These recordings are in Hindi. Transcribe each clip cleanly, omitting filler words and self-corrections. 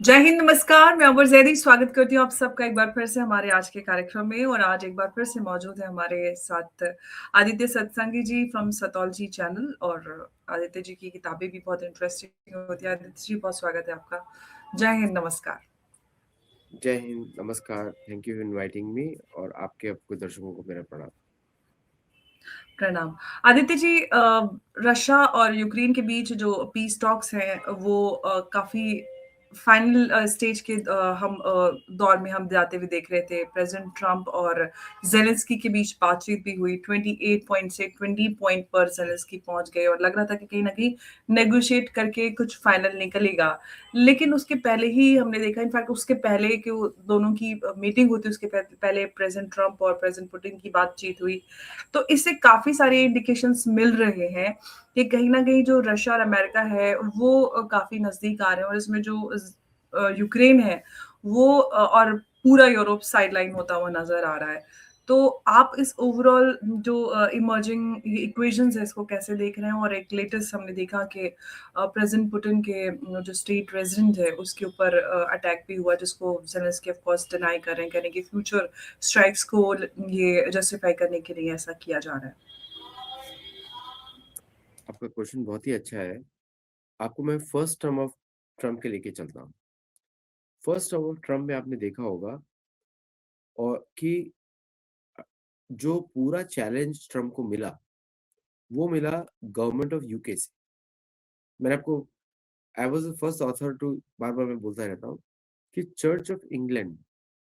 जय हिंद, नमस्कार। मैं अमर ज़ैदी स्वागत करती हूँ आप सबका एक बार फिर से हमारे आज के कार्यक्रम में और आज एक बार फिर से मौजूद है हमारे साथ आदित्य सत्संगी जी फ्रॉम सतौलजी चैनल और आदित्य जी की किताबें भी बहुत इंटरेस्टिंग होती है। आदित्य जी, बहुत स्वागत है आपका। जय हिंद, नमस्कार। जय हिंद, नमस्कार, थैंक यू इनवाइटिंग मी और आपके आपको दर्शकों को मेरा प्रणाम। प्रणाम। आदित्य जी, रशिया और यूक्रेन के बीच जो पीस टॉक्स हैं वो काफ़ी फाइनल स्टेज के दौर में हम जाते हुए देख रहे थे। प्रेज़िडेंट ट्रम्प और ज़ेलेंस्की के बीच बातचीत भी हुई। 28 पॉइंट से 20 पॉइंट पर ज़ेलेंस्की पहुँच गए और लग रहा था कि कहीं न कहीं नेगोशिएट करके कुछ फाइनल निकलेगा। लेकिन उसके पहले ही हमने देखा, इनफैक्ट उसके पहले कि वो दोनों की मीटिंग हुई थी, उसके पहले प्रेज़िडेंट ट्रम्प और प्रेज़िडेंट पुतिन की बातचीत हुई। तो इससे काफ़ी सारे इंडिकेशंस मिल रहे हैं कि कहीं न कहीं जो रशिया और अमेरिका है वो काफ़ी नज़दीक आ रहे हैं और इसमें जो यूक्रेन है वो और पूरा यूरोप साइडलाइन होता हुआ नज़र आ रहा है। तो आप इस ओवरऑल जो इमर्जिंग ये इक्वेशंस है इसको कैसे देख रहे हैं? और एक लेटेस्ट हमने देखा कि प्रेज़िडेंट पुतिन के जो स्टेट रेज़िडेंट है उसके ऊपर अटैक भी हुआ जिसको ज़ेलेंस्की ऑफ कोर्स डिनाई कर रहे हैं, कह रहे हैं कि फ्यूचर स्ट्राइक्स को ये जस्टिफाई करने के लिए ऐसा किया जा रहा है। आपका क्वेश्चन बहुत ही अच्छा है। आपको मैं फर्स्ट टर्म ऑफ ट्रम्प के लेके चलता हूँ। फर्स्ट टर्म ऑफ ट्रम्प में आपने देखा होगा और कि जो पूरा चैलेंज ट्रम्प को मिला, वो मिला गवर्नमेंट ऑफ यूके से। मैंने आपको I was the first author to बार-बार मैं बोलता रहता हूँ कि चर्च ऑफ इंग्लैंड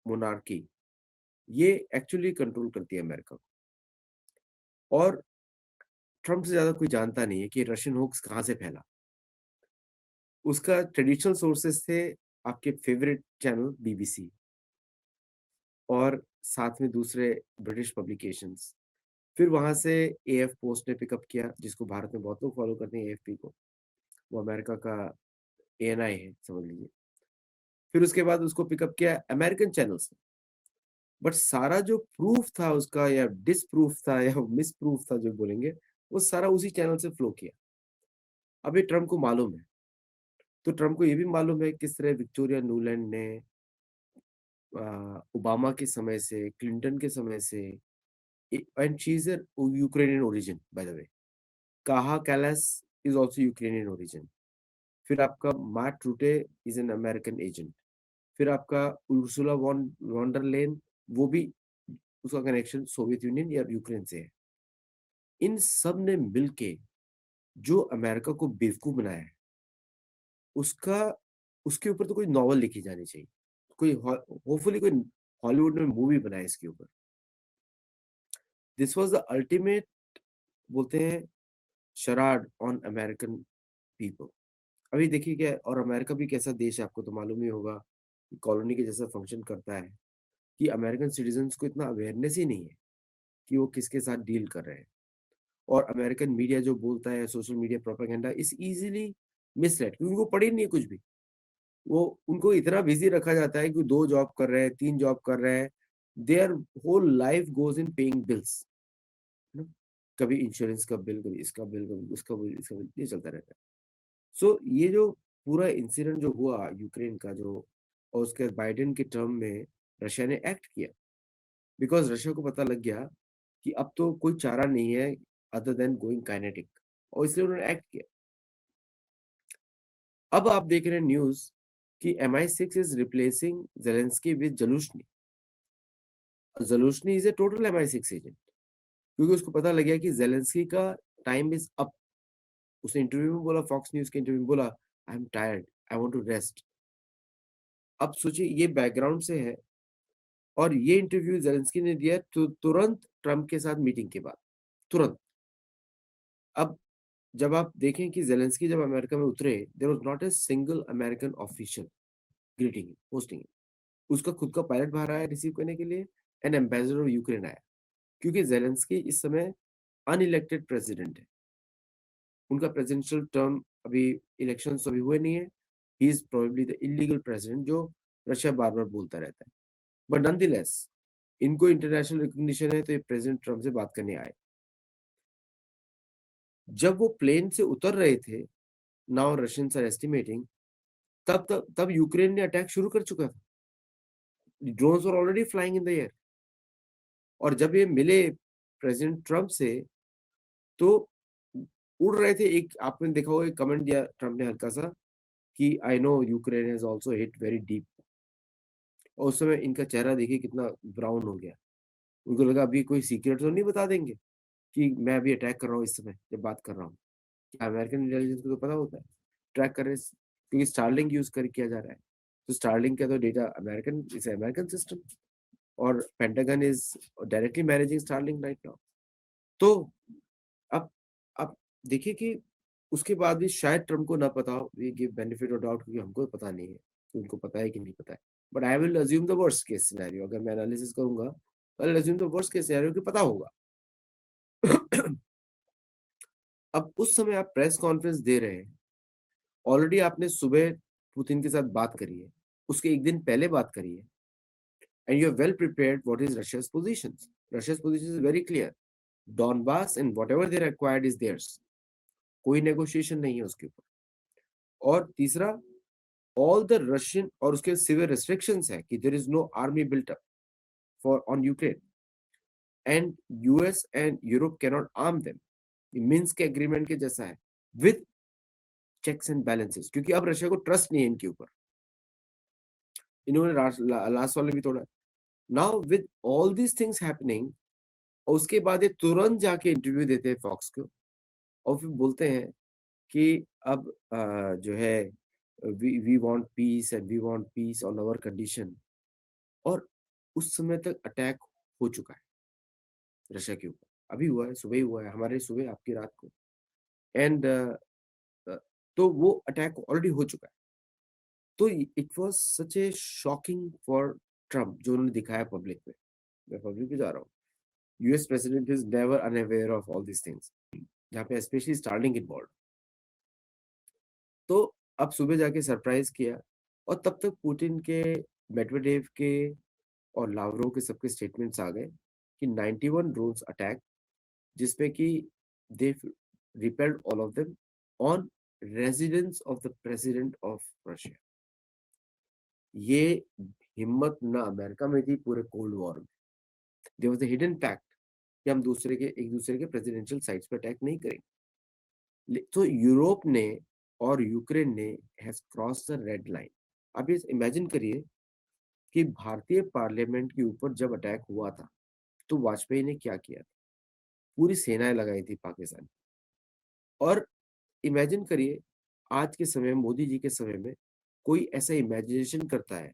मोनार्की ये एक्चुअली कंट्रोल करती है अमेरिका को। और ट्रम्प से ज्यादा कोई जानता नहीं है कि रशियन होक्स कहाँ से फैला। उसका ट्रेडिशनल सोर्सेस थे आपके फेवरेट चैनल बीबीसी और साथ में दूसरे ब्रिटिश पब्लिकेशंस। फिर वहां से एएफ पोस्ट ने पिकअप किया, जिसको भारत में बहुत लोग फॉलो करते हैं एएफपी को। वो अमेरिका का एएनआई है समझ लीजिए। फिर उसके बाद उसको पिकअप किया अमेरिकन चैनल्स ने। बट सारा जो प्रूफ था उसका या डिसप्रूफ था या मिसप्रूफ था जो बोलेंगे, वो सारा उसी चैनल से फ्लो किया। अब ये ट्रम्प को मालूम है। तो ट्रम्प को ये भी मालूम है किस तरह विक्टोरिया न्यूलैंड ने ओबामा के समय से, क्लिंटन के समय से, and she is Ukrainian origin by the way. Kaja Kallas is also Ukrainian origin. फिर आपका मैट Rutte is an American agent. फिर आपका उर्सुला वॉन वॉन्डर लेन, वो भी उसका कनेक्शन सोवियत यूनियन या यूक्रेन से है। इन सब ने मिलके जो अमेरिका को बेवकूफ बनाया है, उसका उसके ऊपर तो कोई नॉवल लिखी जानी चाहिए। कोई होपफुली कोई हॉलीवुड में मूवी बनाए इसके ऊपर। दिस वाज द अल्टीमेट बोलते हैं शराड ऑन अमेरिकन पीपल। अभी देखिए क्या, और अमेरिका भी कैसा देश है आपको तो मालूम ही होगा, कॉलोनी के जैसा फंक्शन करता है कि अमेरिकन सिटीजन्स को इतना अवेयरनेस ही नहीं है कि वो किसके साथ डील कर रहे हैं। और अमेरिकन मीडिया जो बोलता है, social media propaganda is easily misled, क्योंकि उनको पढ़ी नहीं है कुछ भी। वो उनको इतना बिजी रखा जाता है कि 2 जॉब कर रहे हैं, 3 जॉब कर रहे हैं। Their whole life goes in paying bills. कभी इंश्योरेंस का बिल, कभी इसका बिल, कभी उसका बिल, इसका बिल, ये चलता रहता है। सो ये जो पूरा इंसिडेंट जो हुआ यूक्रेन का जो, और उसके बाइडेन के टर्म में रशिया ने एक्ट किया, बिकॉज रशिया को पता लग गया कि अब तो कोई चारा नहीं है अदर देन गोइंग काइनेटिक, और इसलिए उन्होंने एक्ट किया। अब आप देख रहे हैं न्यूज कि MI6 is replacing Zelensky with Zaluzhny. Zaluzhny is a total MI6 agent, क्योंकि उसको पता लग गया कि जेलेंस्की का टाइम इज अप। उसने इंटरव्यू में बोला, फॉक्स न्यूज के इंटरव्यू में बोला, I am tired, I want to rest. अब सोचिए ये बैकग्राउंड से है, और ये इंटरव्यू जेलेंस्की ने दिया तुरंत ट्रम्प के साथ मीटिंग के बाद, तुरंत। अब जब आप देखें कि जेलेंस्की जब अमेरिका में उतरे, there was not a single American official greeting hosting. उसका खुद का पायलट बाहर आया रिसीव करने के लिए, एन एम्बेसडर ऑफ यूक्रेन आया, क्योंकि जेलेंस्की इस समय अनइलेक्टेड प्रेसिडेंट है। उनका प्रेसिडेंशियल टर्म अभी, इलेक्शन अभी हुए नहीं है। He is probably the illegal president, जो रशिया बार बार बोलता रहता है। बट नॉनदलेस इनको इंटरनेशनल रिकॉग्निशन है, तो ये प्रेसिडेंट ट्रम्प से बात करने आए। जब वो प्लेन से उतर रहे थे, नाउ रशियंस आर एस्टिमेटिंग तब यूक्रेन ने अटैक शुरू कर चुका था, drones were already flying in the air. और जब ये मिले प्रेसिडेंट ट्रम्प से, तो उड़ रहे थे। एक आपने देखा होगा, एक कमेंट दिया ट्रम्प ने हल्का सा कि I know Ukraine has also hit very deep. और उस समय इनका चेहरा देखिए कितना ब्राउन हो गया। उनको लगा अभी कोई सीक्रेट तो नहीं बता देंगे कि मैं अभी अटैक कर रहा हूँ इस समय जब बात कर रहा हूँ। क्या अमेरिकन इंटेलिजेंस को तो पता होता है, ट्रैक कर रहे, क्योंकि स्टारलिंक यूज कर किया जा रहा है। तो स्टारलिंक का तो data American, is American system, और Pentagon is directly managing Starlink right now. तो अब अब देखिए कि उसके बाद भी शायद ट्रम्प को ना पता हो, we give benefit of doubt, क्योंकि हमको पता नहीं है कि उनको पता है कि नहीं पता है। But I will assume the worst case scenario, अगर मैं एनालिसिस करूंगा तो I will assume the worst case scenario कि पता होगा। अब उस समय आप प्रेस कॉन्फ्रेंस दे रहे हैं, ऑलरेडी आपने सुबह पुतिन के साथ बात करी है, उसके एक दिन पहले बात करी है, and you are well prepared what is Russia's positions. Russia's position is very clear. Donbass and whatever they required is theirs. कोई नेगोशिएशन नहीं है उसके ऊपर। और तीसरा, ऑल द रशियन, और उसके सिविल रिस्ट्रिक्शंस है कि there is no army built up for on Ukraine, and US and Europe can not arm them. Minsk के एग्रीमेंट के जैसा है, विद चेक्स एंड बैलेंसेस, क्योंकि अब रशिया को ट्रस्ट नहीं है इनके ऊपर। इन्होंने लास्ट वाले भी तोड़ा। Now with all these things happening, और उसके बाद ये तुरंत जाके इंटरव्यू देते हैं फॉक्स को, और फिर बोलते हैं कि अब जो है we want peace and we want peace on our condition. और उस समय तक अटैक हो चुका है रशिया के ऊपर, अभी हुआ है, सुबह ही हुआ है, हमारे सुबह आपकी रात को। एंड तो वो अटैक ऑलरेडी हो चुका है। तो it was such A shocking for Trump जो उन्होंने दिखाया पब्लिक में। मैं पब्लिक में जा रहा हूँ, US president is never unaware of all this things, जहाँ पे स्पेशली स्टार्लिंग इन्वॉल्व। तो अब सुबह जाके सरप्राइज किया, और तब तक पुतिन के, मेडवेडेव के और लावरोव के सबके स्टेटमेंट्स आ गए कि 91 ड्रोन्स अटैक, जिसमें कि they repelled all of them on residence of the president of Russia. ये हिम्मत ना अमेरिका में थी पूरे कोल्ड वॉर में। There was a hidden pact कि हम एक दूसरे के प्रेसिडेंशियल साइट्स पे अटैक नहीं करेंगे। तो यूरोप ने और यूक्रेन ने has cross the red line. आप ये इमेजिन करिए कि भारतीय पार्लियामेंट के ऊपर जब अटैक हुआ था, तो वाजपेयी ने क्या किया था, पूरी सेनाएं लगाई थी पाकिस्तान। और इमेजिन करिए आज के समय, मोदी जी के समय में कोई ऐसा इमेजिनेशन करता है,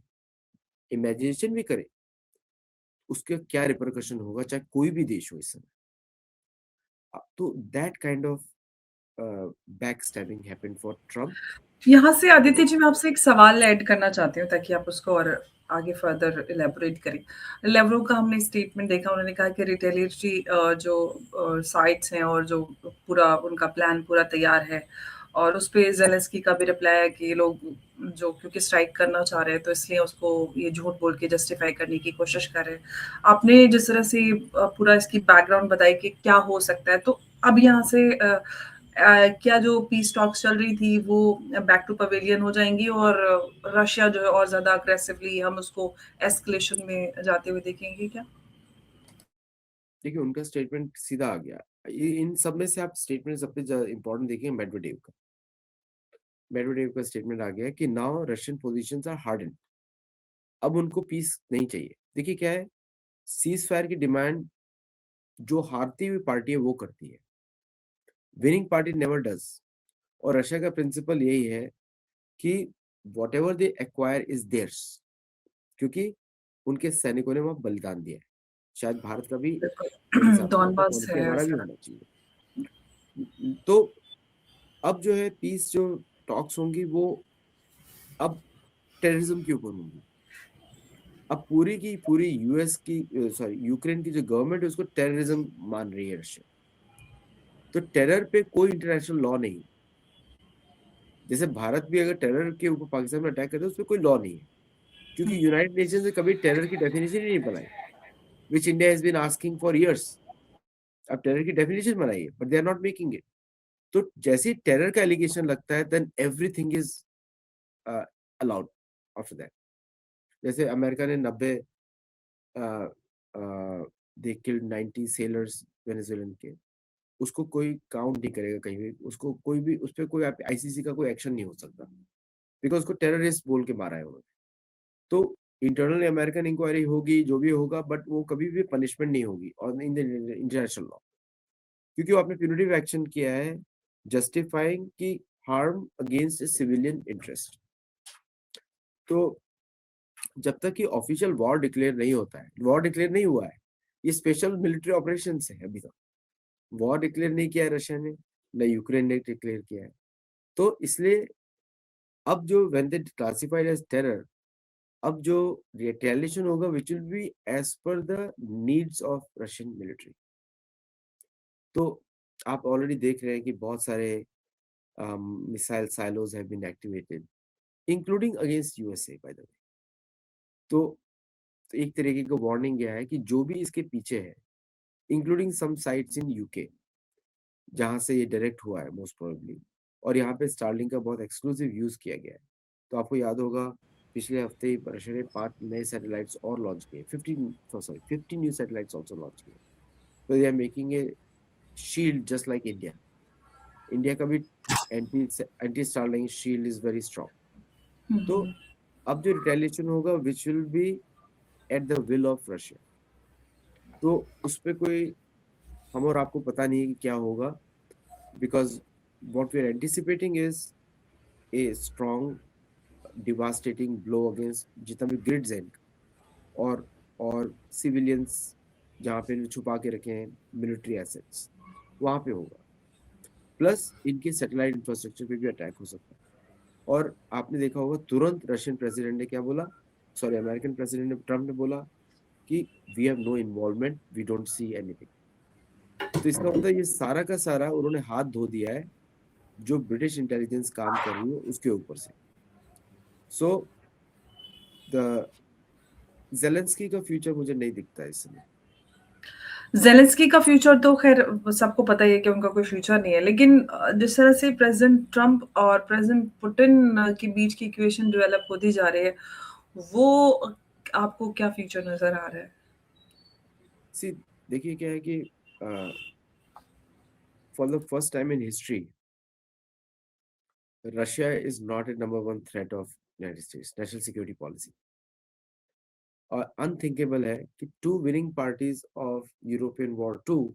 इमेजिनेशन भी करे, उसके क्या रिपरकशन होगा, चाहे कोई भी देश हो इस समय। तो that kind of back stabbing happened for Trump. यहाँ से आदित्य जी मैं आपसे एक सवाल ऐड करना चाहती हूँ ताकि आप उसको और आगे फर्दर इलेबोरेट करें। लेवरोव का हमने स्टेटमेंट देखा, उन्होंने कहा कि रिटेलिएटरी जो साइट्स हैं और जो पूरा उनका प्लान पूरा तैयार है, और उस पे ज़ेलेंस्की का भी रिप्लाई है कि ये लोग जो क्योंकि स्ट्राइक करना चाह रहे हैं तो इसलिए उसको ये झूठ बोल के जस्टिफाई करने की कोशिश कर रहे हैं। आपने जिस तरह से पूरा इसकी बैकग्राउंड बताई कि क्या हो सकता है, तो अब यहाँ से क्या जो पीस टॉक्स चल रही थी वो बैक टू पवेलियन हो जाएंगी और रशिया जो है और ज्यादा अग्रेसिवली हम उसको एस्केलेशन में जाते हुए देखेंगे क्या? देखिए उनका स्टेटमेंट सीधा आ गया। इन सब में से आप स्टेटमेंट सबसे ज्यादा इंपॉर्टेंट देखिए मेडवेडेव का। मेडवेडेव का स्टेटमेंट आ गया कि now Russian positions are harden, अब उनको पीस नहीं चाहिए। देखिए क्या है, सीज फायर की डिमांड जो हारती हुई पार्टी है वो करती है, विनिंग पार्टी नेवर डज। और रशिया का प्रिंसिपल यही है कि whatever they acquire is theirs, क्योंकि उनके सैनिकों ने वहां बलिदान दिया है। शायद भारत का भी एक बिल्कुल। हिसाब से होता है, डॉनबास पॉलिसी है हमारा भी ऐसा। होना चाहिए। तो अब जो है पीस जो टॉक्स होंगी वो अब टेररिज्म के ऊपर होंगी। अब पूरी की पूरी यूएस की, सॉरी, यूक्रेन की जो गवर्नमेंट है उसको टेररिज्म मान रही है रशिया। तो टेरर पे कोई इंटरनेशनल लॉ नहीं है। जैसे भारत भी अगर टेरर के ऊपर पाकिस्तान में अटैक करता है, उस पर कोई लॉ नहीं है, क्योंकि यूनाइटेड नेशन ने कभी टेरर की डेफिनेशन ही नहीं बनाई, which India has been asking for years. अब टेरर की डेफिनेशन बनाई है, but they are not making it. तो जैसे ही टेरर का एलिगेशन लगता है, then everything is allowed after that. जैसे अमेरिका ने 90 दे किल्ड 90 सेलर्स वेनेजुएलन के, उसको कोई काउंट नहीं करेगा कहीं भी, उसको कोई भी उस पर कोई आईसीसी का कोई एक्शन नहीं हो सकता, बिकॉज उसको टेररिस्ट बोल के मारा है उन्होंने। तो इंटरनल अमेरिकन इंक्वायरी होगी, जो भी होगा, बट वो कभी भी पनिशमेंट नहीं होगी और इन द इंटरनेशनल लॉ, क्योंकि वो आपने प्यूनिटिव एक्शन किया है जस्टिफाइंग की हार्म अगेंस्ट सिविलियन इंटरेस्ट। तो जब तक कि ऑफिशियल वॉर डिक्लेयर नहीं होता है, वॉर डिक्लेयर नहीं हुआ है, ये स्पेशल मिलिट्री ऑपरेशन है, अभी तक वॉर डिक्लेयर नहीं किया है रशिया ने, न यूक्रेन ने डिक्लेयर किया है। तो इसलिए अब जो when they classified as terror, अब जो रिटेलिएशन होगा which will be as per the needs of Russian military. तो आप ऑलरेडी देख रहे हैं कि बहुत सारे missile silos have been activated including against USA by the way. तो एक तरीके का वार्निंग गया है कि जो भी इसके पीछे है, including some sites in UK जहां से ये डायरेक्ट हुआ है मोस्ट प्रोबेबली, और यहाँ पे स्टारलिंक का बहुत एक्सक्लूसिव यूज किया गया है। तो आपको याद होगा पिछले हफ्ते ही रशिया ने 5 नए सैटेलाइट्स और लॉन्च किए, 50 न्यू सैटेलाइट्स आल्सो लॉन्च किए। तो they are making a shield just like India. India का भी anti anti Starlink shield is very strong. तो अब जो रिटेलिएशन होगा which will be at the will of Russia, तो उस पर कोई हम और आपको पता नहीं है कि क्या होगा, because what we are anticipating is a strong devastating blow against जितना भी ग्रिड्स हैं और सिविलियंस जहाँ पे छुपा के रखे हैं मिलिट्री एसेट्स, वहां पे होगा। प्लस इनके सैटेलाइट इंफ्रास्ट्रक्चर पे भी अटैक हो सकता है। और आपने देखा होगा तुरंत रशियन प्रेसिडेंट ने क्या बोला, सॉरी अमेरिकन प्रेसिडेंट ट्रम्प ने बोला कि we have no involvement, we don't see anything. तो इसका मतलब ये सारा का सारा उन्होंने हाथ धो दिया है जो ब्रिटिश इंटेलिजेंस काम कर रही है उसके ऊपर से। सो द जेलेंस्की का फ्यूचर मुझे नहीं दिखता है इस समय। ज़ेलेंस्की का फ्यूचर तो ख़ैर सबको पता ही है कि उनका कोई फ्यूचर नहीं है। लेकिन जिस तरह से प्रेज़िडेंट ट्रम्प और प्रेज़िडेंट पुतिन के बीच की इक्वेशन डेवलप होती जा रही है, वो आपको क्या फ्यूचर नज़र आ रहा है? सी देखिए क्या है कि for the first time in history Russia is not a number one threat of United States national security policy. और अनथिंकेबल है कि two winning parties of European war two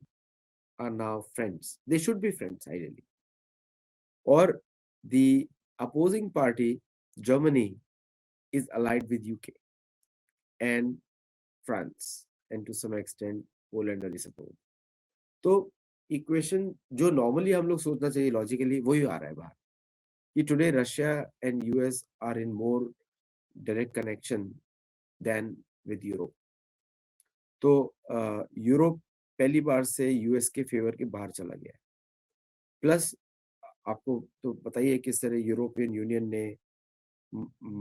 are now friends, they should be friends ideally. और the opposing party Germany is allied with UK and France and to some extent Poland और support। तो इक्वेशन जो नॉर्मली हम लोग सोचना चाहिए लॉजिकली वही आ रहा है बाहर कि today Russia and US are in more direct connection than with Europe. तो यूरोप पहली बार से यूएस के फेवर के बाहर चला गया है। प्लस आपको तो पता ही है किस तरह यूरोपियन यूनियन ने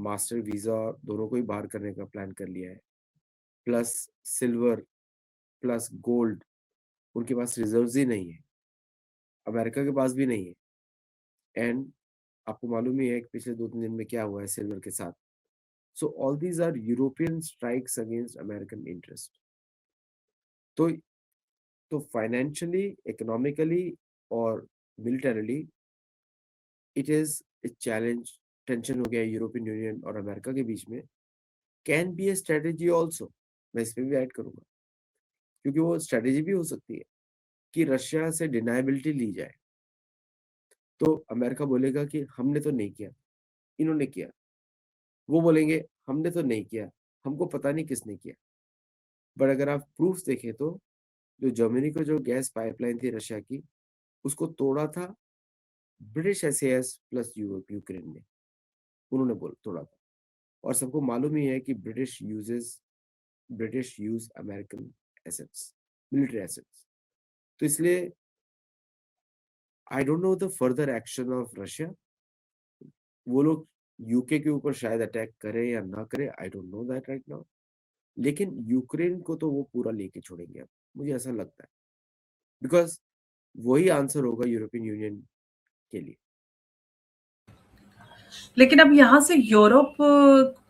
मास्टर वीजा दोनों को ही बाहर करने का प्लान कर लिया है। प्लस सिल्वर प्लस गोल्ड उनके पास रिजर्व्स ही नहीं है, अमेरिका के पास भी नहीं है। एंड आपको मालूम ही है कि पिछले 2-3 दिन में क्या हुआ है सिल्वर के साथ। So all these are European strikes against American interest. तो फाइनेंशियली, इकोनॉमिकली और militarily it is a challenge. Tension हो गया यूरोपियन यूनियन और अमेरिका के बीच में। Can be a strategy also, मैं इस पर भी ऐड करूंगा, क्योंकि वो स्ट्रेटेजी भी हो सकती है कि रशिया से डिनाइबिलिटी ली जाए। तो अमेरिका बोलेगा कि हमने तो नहीं किया, इन्होंने किया। वो बोलेंगे हमने तो नहीं किया, हमको पता नहीं किसने किया। बट अगर आप प्रूफ देखें तो जो जर्मनी को जो गैस पाइपलाइन थी रशिया की, उसको तोड़ा था British SAS plus Europe Ukraine ने, उन्होंने बोल तोड़ा था। और सबको मालूम ही है कि British use American assets, military assets. तो इसलिए I don't know the further action of Russia. वो लोग यूके के ऊपर शायद अटैक करे या ना करे, I don't know that right now. लेकिन यूक्रेन को तो वो पूरा लेके छोड़ेंगे अब, मुझे ऐसा लगता है, बिकॉज वही आंसर होगा यूरोपियन यूनियन के लिए। लेकिन अब यहाँ से यूरोप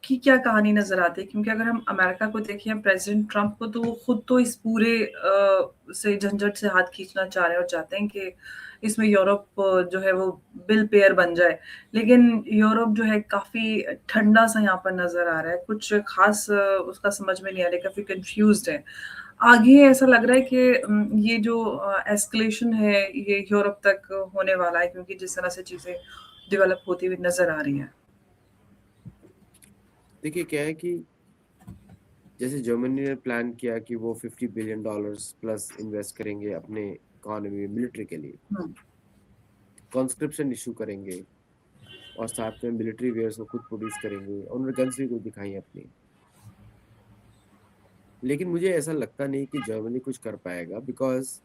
की क्या कहानी नज़र आती है? क्योंकि अगर हम अमेरिका को देखें, प्रेज़िडेंट ट्रम्प को तो वो खुद तो इस पूरे से झंझट से हाथ खींचना चाह रहे हैं और चाहते हैं कि इसमें यूरोप जो है वो बिल पेयर बन जाए। लेकिन यूरोप जो है काफ़ी ठंडा-सा यहाँ पर नज़र आ रहा है, कुछ ख़ास उसका समझ में नहीं आ रहा है, काफ़ी कन्फ्यूज़्ड है। आगे ऐसा लग रहा है कि ये जो एस्केलेशन है, ये यूरोप तक होने वाला है क्योंकि जिस तरह से चीज़ें डेवलप होती हुई नज़र आ रही हैं। देखिए क्या है कि जैसे जर्मनी ने प्लान किया कि वो $50 बिलियन प्लस इन्वेस्ट करेंगे अपने इकोनॉमी मिलिट्री के लिए, हुँ। कॉन्स्क्रिप्शन इशू करेंगे और साथ में मिलिट्री वेयर्स को खुद प्रोड्यूस करेंगे और उन्होंने गन्स भी कुछ दिखाई अपनी। लेकिन मुझे ऐसा लगता नहीं कि जर्मनी कुछ कर पाएगा, बिकॉज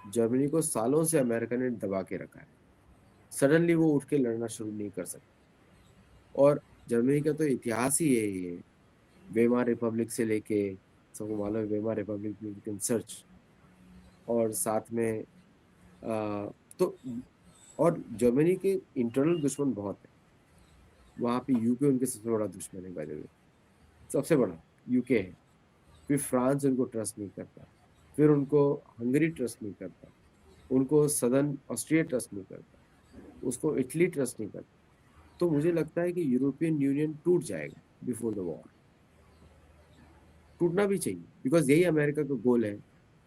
जर्मनी को सालों से अमेरिका ने दबा के रखा है। सडनली वो उठ के लड़ना शुरू नहीं कर सकता। और जर्मनी का तो इतिहास ही यही है, वेमार रिपब्लिक से लेके, सबको मालूम है Weimar Republic you can search. और साथ में तो और जर्मनी के इंटरनल दुश्मन बहुत है। वहाँ पे यूके उनके सबसे बड़ा दुश्मन है, बाय द वे, सबसे बड़ा यूके है। फिर फ्रांस उनको ट्रस्ट नहीं करता, फिर उनको हंगरी ट्रस्ट नहीं करता, उनको सदर्न ऑस्ट्रिया ट्रस्ट नहीं करता, उसको इटली ट्रस्ट नहीं करता। तो मुझे लगता है कि यूरोपियन यूनियन टूट जाएगा बिफोर द वॉर। टूटना भी चाहिए, बिकॉज यही अमेरिका का गोल है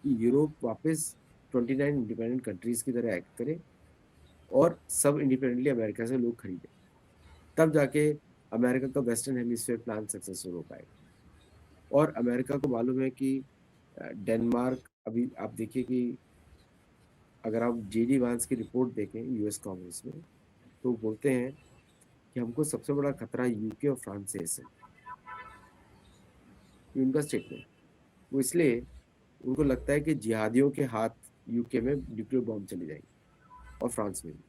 कि यूरोप वापस 29 इंडिपेंडेंट कंट्रीज की तरह एक्ट करे और सब इंडिपेंडेंटली अमेरिका से लोग खरीदे। तब जाके अमेरिका का वेस्टर्न हेमिस्फीयर प्लान सक्सेसफुल हो पाएगा। और अमेरिका को मालूम है कि डेनमार्क, अभी आप देखिए कि अगर आप जेडी वांस की रिपोर्ट देखें यूएस कांग्रेस में, तो बोलते हैं कि हमको सबसे बड़ा खतरा यूके और फ्रांस से है। ये उनका स्टेटमेंट। वो इसलिए उनको लगता है कि जिहादियों के हाथ यूके में न्यूक्लियर बॉम्ब चली जाएगी और फ्रांस में भी।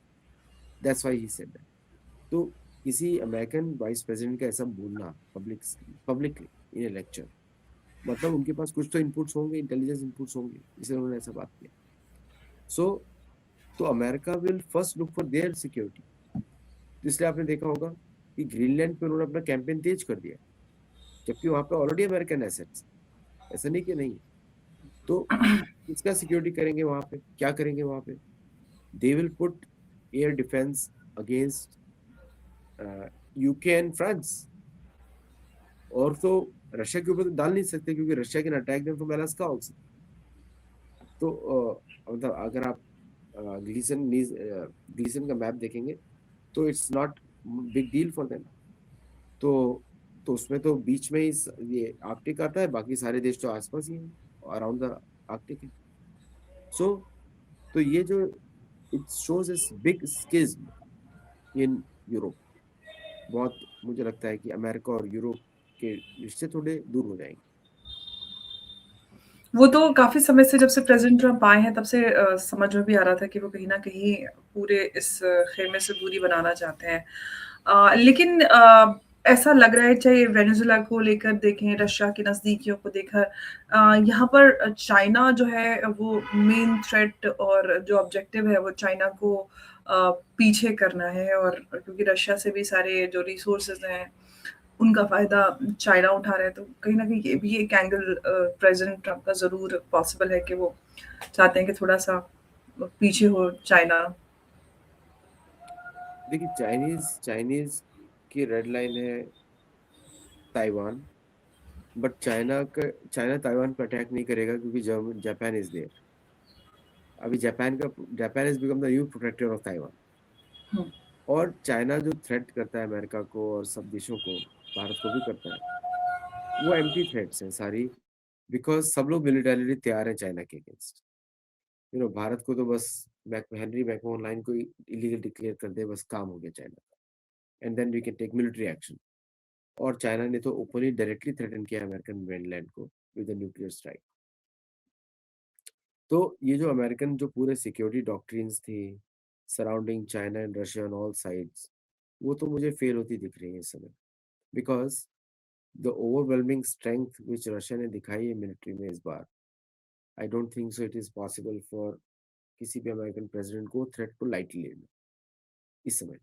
That's why he said that. तो किसी अमेरिकन वाइस प्रेसिडेंट का ऐसा बोलना पब्लिकली इन ए लेक्चर, मतलब उनके पास कुछ तो इनपुट्स होंगे, इंटेलिजेंस इनपुट्स होंगे, इसलिए उन्होंने ऐसा बात किया। सो तो America will first look for their security. इसलिए आपने देखा होगा कि ग्रीनलैंड पे उन्होंने अपना कैंपेन तेज कर दिया, जबकि वहां पे ऑलरेडी अमेरिकन एसेट्स, ऐसा नहीं कि नहीं है। तो किसका सिक्योरिटी करेंगे वहां पे, क्या करेंगे वहां पे? They will put air defence against UK and France. और तो रशिया के ऊपर तो डाल नहीं सकते, क्योंकि Russia can attack them from Alaska also. तो मतलब अगर आप ग्लीसन का मैप देखेंगे, तो it's not big deal for them. तो तो उसमें तो बीच में ही ये आर्कटिक आता है, बाकी सारे देश तो आसपास ही हैं, अराउंड द आर्कटिक है। सो तो ये जो इट शोज इस बिग स्किज्म इन यूरोप। बहुत मुझे लगता है कि अमेरिका और यूरोप के रिश्ते थोड़े दूर हो जाएंगे। वो तो काफ़ी समय से जब से प्रेज़िडेंट ट्रम्प आए हैं तब से समझ में भी आ रहा था कि वो कहीं न कहीं पूरे इस खेमे से दूरी बनाना चाहते हैं। लेकिन ऐसा लग रहा है चाहे वेनेज़ुएला को लेकर देखें, रशिया की नज़दीकियों को देखकर यहाँ पर चाइना जो है वो मेन थ्रेट और जो ऑब्जेक्टिव है वो चाइना को पीछे करना है और क्योंकि रशिया से भी सारे जो रिसोर्सेज़ हैं उनका फ़ायदा चाइना उठा रहा है, तो कहीं न कहीं ये भी एक एंगल प्रेज़िडेंट ट्रम्प का ज़रूर पॉसिबल है कि वो चाहते हैं कि थोड़ा-सा पीछे हो चाइना। देखिए चाइनीज चाइनीज की रेड लाइन है ताइवान। बट चाइना ताइवान पर अटैक नहीं करेगा, क्योंकि जापान इज देयर। अभी Japan is become the new protector of Taiwan. हुँ। और चाइना जो थ्रेट करता है अमेरिका को और सब देशों को, भारत को भी करता है, वो एम्प्टी थ्रेट्स हैं सारी। बिकॉज सब लोग मिलिटरीली तैयार हैं चाइना के अगेंस्ट। भारत को तो बस हेनरी मैकमोहन लाइन को इलीगल डिक्लेयर कर दे, बस काम हो गया चाइना का, and then we can take military action. और चाइना ने तो ओपनली डायरेक्टली थ्रेटन किया अमेरिकन मेनलैंड को विद न्यूक्लियर स्ट्राइक। तो ये जो अमेरिकन जो पूरे सिक्योरिटी डॉक्ट्रिन्स थी surrounding China and Russia on all sides, वो तो मुझे फेल होती दिख रही है इस समय। Because the overwhelming strength which Russia ने दिखाई है मिलिट्री में इस बार, I don't think so it is possible for किसी भी अमेरिकन प्रेसिडेंट को थ्रेट को लाइटली लेना इस समय।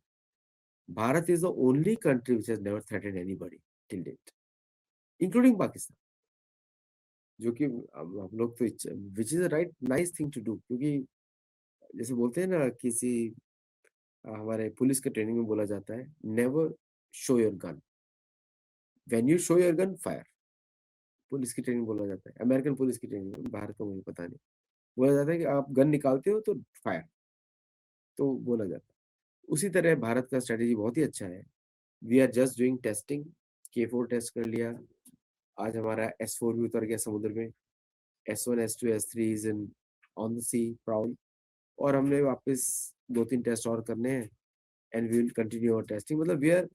Bharat is the only country which has never threatened anybody till date, including Pakistan, जो कि हम लोग तो which is a right nice thing to do, क्योंकि जैसे बोलते हैं ना, किसी हमारे पुलिस के ट्रेनिंग में बोला जाता है, never show your gun, when you show your gun fire. Police की ट्रेनिंग बोला जाता है, अमेरिकन पुलिस की ट्रेनिंग में, भारत का मुझे पता नहीं, बोला जाता है कि आप गन निकालते हो तो फायर, तो बोला जाता है। उसी तरह भारत का स्ट्रेटेजी बहुत ही अच्छा है। We are just doing testing, K4 test कर लिया, आज हमारा S4 भी उतर गया समुद्र में, S1 S2 S3 is in on the sea proud, और हमने वापस 2-3 टेस्ट और करने हैं, and we will continue our testing. मतलब we are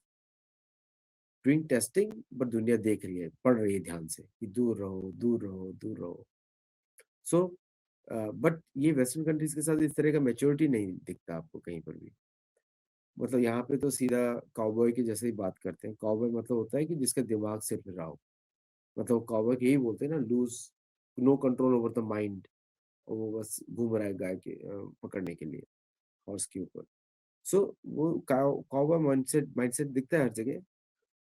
doing testing, but दुनिया देख रही है, पढ़ रही है ध्यान से कि दूर रहो, दूर रहो, दूर रहो। सो बट ये वेस्टर्न कंट्रीज के साथ इस तरह का मैच्योरिटी नहीं दिखता आपको कहीं पर भी। मतलब यहाँ पे तो सीधा काउबॉय की जैसे ही बात करते हैं। काउबॉय मतलब होता है कि जिसका दिमाग सिर पे रहा हो, मतलब काउबॉय यही बोलते हैं ना, lose no control over the mind, और वो बस घूम रहा है गाय के पकड़ने के लिए, हॉर्स के ऊपर। सो वो काउबॉय माइंडसेट माइंडसेट दिखता है हर जगह।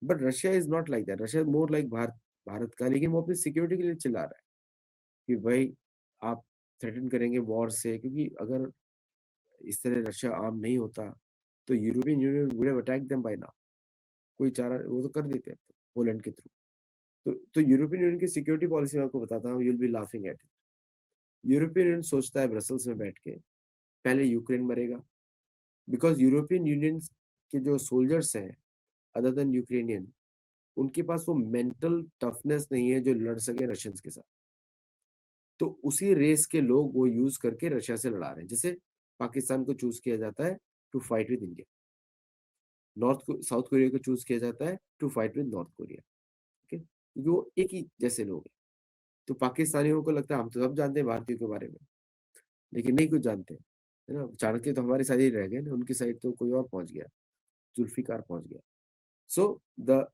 But Russia is not like that, Russia more like Bharat, Bharat का, लेकिन वो अपनी सिक्योरिटी के लिए चिल्ला रहा है कि भाई आप थ्रेटन करेंगे वॉर से, क्योंकि अगर इस तरह रशिया आर्म नहीं होता तो European union would have attack them by now. कोई चारा वो तो कर देते हैं पोलैंड के थ्रू। तो यूरोपियन यूनियन की सिक्योरिटी पॉलिसी मैं आपको बताता हूँ, you will be laughing at it. European union सोचता है ब्रसल्स में बैठ के, पहले यूक्रेन मरेगा, बिकॉज यूरोपियन यूनियन के जो सोल्जर्स हैं अदर देन यूक्रेनियन, उनके पास वो मेंटल टफनेस नहीं है जो लड़ सके रशियंस के साथ। तो उसी रेस के लोग वो यूज करके रशिया से लड़ा रहे हैं। जैसे पाकिस्तान को चूज किया जाता है to fight with India, South Korea को चूज किया जाता है to fight with North Korea, ठीक है, क्योंकि वो एक ही जैसे लोग हैं। तो पाकिस्तानियों को लगता है हम तो सब जानते हैं भारतीयों के बारे में, लेकिन नहीं कुछ जानते, है ना। चाणक्य तो हमारी साइड ही रह गए ना, उनकी साइड तो कोई और पहुंच गया, जुल्फिकार पहुंच गया। सो द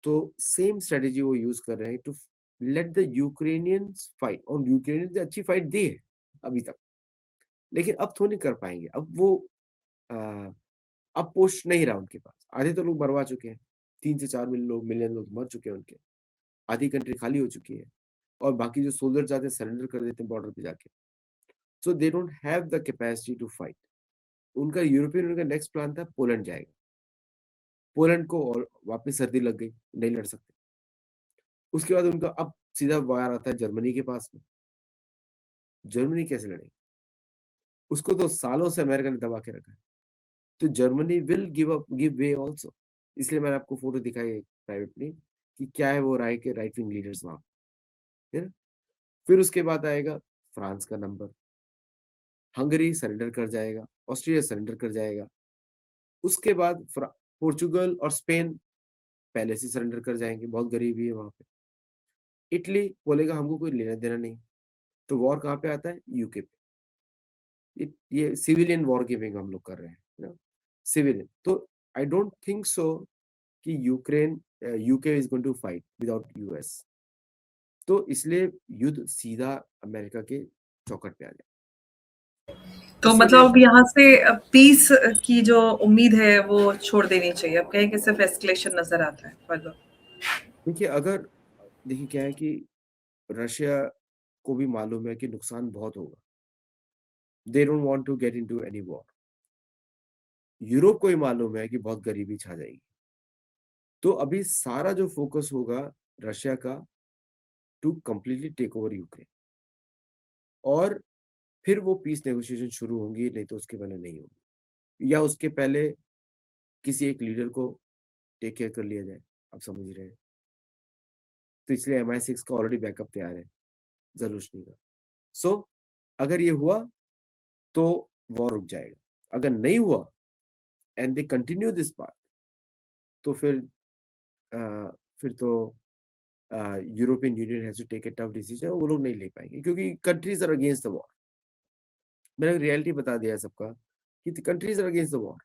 तो सेम स्ट्रेटेजी वो यूज कर रहे हैं to let the Ukrainians fight, और यूक्रेनियंस ने अच्छी फाइट दी है अभी तक, लेकिन अब तो नहीं कर पाएंगे। अब वो आ, अब पुश नहीं रहा उनके पास, आधे तो लोग मरवा चुके हैं, 3 से 4 मिलियन लोग मर चुके हैं उनके, आधी कंट्री खाली हो चुकी है, और बाकी जो सोल्जर जाते हैं सरेंडर कर देते हैं बॉर्डर पे जाके। So they don't have the capacity to fight. उनका यूरोपियन यूनियन का नेक्स्ट प्लान था पोलैंड जाएगा, पोलैंड को और वापस सर्दी लग गई, नहीं लड़ सकते। उसके बाद उनका अब सीधा वार आता है जर्मनी के पास में। जर्मनी कैसे लड़ेगी, उसको तो सालों से अमेरिका ने दबा के रखा है। तो Germany will give way also. इसलिए मैंने आपको फोटो दिखाई प्राइवेटली कि क्या है वो राय के राइट विंग लीडर्स वहां, है ना। फिर उसके बाद आएगा फ्रांस का नंबर, हंगरी सरेंडर कर जाएगा, ऑस्ट्रिया सरेंडर कर जाएगा। उसके बाद पोर्चुगल और स्पेन पहले से सरेंडर कर जाएंगे, बहुत गरीबी है वहां पे। इटली बोलेगा हमको कोई लेना देना नहीं। तो वॉर कहाँ पे आता है, यूके पे। ये सिविलियन वॉर गिविंग हम लोग कर रहे हैं ना, सिविलियन। तो आई डोंट थिंक सो कि Ukraine UK is going to fight without US. तो इसलिए युद्ध सीधा अमेरिका के चौकट पे आ जाए। तो इसीलिए मतलब अब यहाँ से पीस की जो उम्मीद है वो छोड़ देनी चाहिए, अब कहीं कि सिर्फ एस्केलेशन नजर आता है फर्दर। देखिए, अगर देखिए क्या है कि रशिया को भी मालूम है कि नुकसान बहुत होगा, they don't want to get into any war. Europe को ही मालूम है कि बहुत गरीबी छा जाएगी। तो अभी सारा जो फोकस होगा रशिया का to completely take over Ukraine, और फिर वो पीस नेगोशिएशन शुरू होंगी, नहीं तो उसके पहले नहीं होगी, या उसके पहले किसी एक लीडर को टेक केयर कर लिया जाए। आप समझ रहे हैं। तो इसलिए MI6 का ऑलरेडी बैकअप तैयार है, जरूरत का। सो अगर ये हुआ तो वॉर रुक जाएगा, अगर नहीं हुआ and they continue this path, तो फिर तो European union has to take a tough decision, वो लोग नहीं ले पाएंगे क्योंकि countries are against the war. मैंने रियलिटी बता दिया है सबका कि countries are against the war.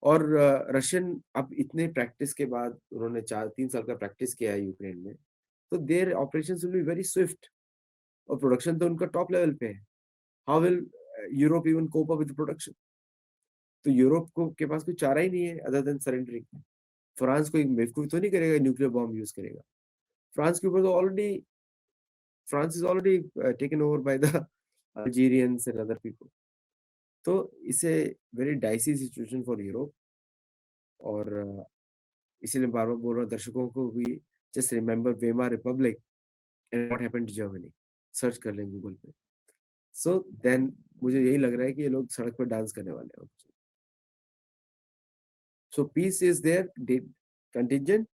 और रशियन अब इतने प्रैक्टिस के बाद, उन्होंने 4-3 साल का प्रैक्टिस किया है यूक्रेन में, तो their operations will be very swift, और प्रोडक्शन तो उनका टॉप लेवल पे है। How will Europe even cope up with production? तो यूरोप को के पास कोई चारा ही नहीं है अदर देन सरेंडरिंग। फ्रांस को एक बेवकूफ तो नहीं करेगा, न्यूक्लियर बॉम्ब यूज करेगा। फ्रांस के ऊपर तो already France is already taken over by the Algerians and other people. तो it's a very dicey situation for Europe. और इसीलिए बार-बार बोल रहा हूँ दर्शकों को भी, just remember Weimar Republic and what happened to Germany. Search कर लें गूगल पे। सो देन मुझे यही लग रहा है कि ये लोग सड़क पर डांस करने वाले हैं। So peace is there contingent,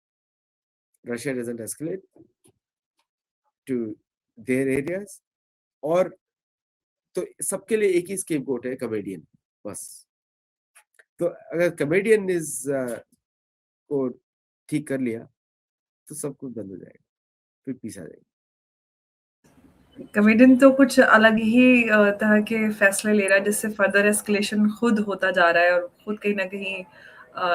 Russia doesn't escalate to their areas. और तो सबके लिए एक ही स्केपगोट है, कॉमेडियन, बस। तो अगर कॉमेडियन इज को ठीक कर लिया तो सब कुछ बंद हो जाएगा, फिर पीस आ जाएगी। कॉमेडियन तो कुछ अलग ही तरह के फैसले ले रहा है, जिससे फर्दर एस्केलेशन खुद होता जा रहा है और खुद कहीं ना कहीं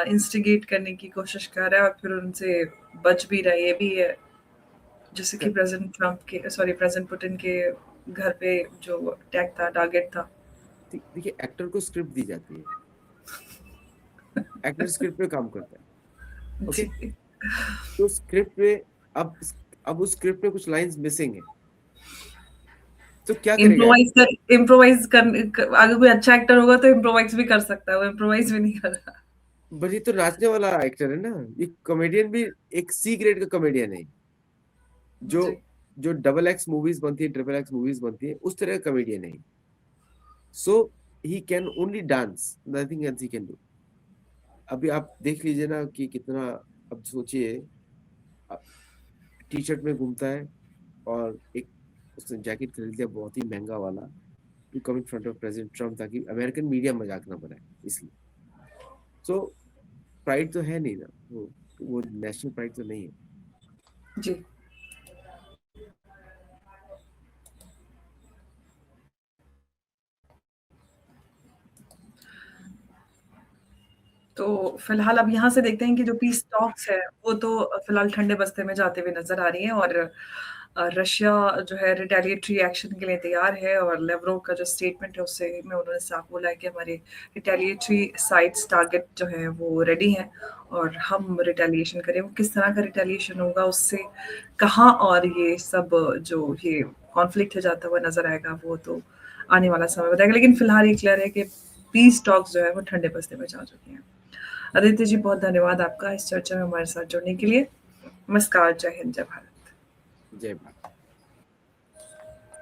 इंस्टिगेट करने की कोशिश कर रहा है और फिर उनसे बच भी रहा है। ये भी है, जैसे कि प्रेसिडेंट पुतिन के घर पे जो अटैक था, टारगेट था। देखिए, एक्टर को स्क्रिप्ट दी जाती है, एक्टर स्क्रिप्ट पे काम करता है, ओके। जी। तो स्क्रिप्ट पे अब अब उस स्क्रिप्ट में कुछ लाइंस मिसिंग है, तो क्या करेगा? अगर कोई अच्छा एक्टर होगा तो इम्प्रोवाइज भी कर सकता है, वो इम्प्रोवाइज भी नहीं कर रहा। बट ये तो नाचने वाला एक्टर है ना, ये कॉमेडियन भी एक सी ग्रेड का कॉमेडियन है, जो जी। जो डबल एक्स मूवीज बनती है, ट्रिपल एक्स मूवीज बनती है, उस तरह का कॉमेडियन है। So he can only dance, nothing else he can do. अभी आप देख लीजिए ना कि कितना, अब सोचिए, टी शर्ट में घूमता है और एक उसने जैकेट खरीद लिया बहुत ही महंगा वाला, to come in front of president Trump, ताकि अमेरिकन मीडिया मजाक ना बनाए, इसलिए। सो प्राइड तो है नहीं ना, वो नेशनल प्राइड तो नहीं है। जी। तो फिलहाल अब यहाँ से देखते हैं कि जो पीस टॉक्स है वो तो फिलहाल ठंडे बस्ते में जाते हुए नजर आ रही है, और रशिया जो है रिटेलिएटरी एक्शन के लिए तैयार है, और लेवरोव का जो स्टेटमेंट है उससे में उन्होंने साफ बोला है कि हमारे रिटेलिएटरी साइट्स टारगेट जो है वो रेडी हैं और हम रिटेलिएशन करें। वो किस तरह का रिटेलिएशन होगा, उससे कहाँ और ये सब जो ये कॉन्फ्लिक्ट है जाता हुआ नजर आएगा, वो तो आने वाला समय बताएगा। लेकिन फिलहाल ये क्लियर है कि पीस टॉक्स जो है वो ठंडे बस्ते में जा चुके हैं। आदित्य जी, बहुत धन्यवाद आपका इस चर्चा में हमारे साथ जुड़ने के लिए। नमस्कार, जय हिंद, जय भारत। जय भारत।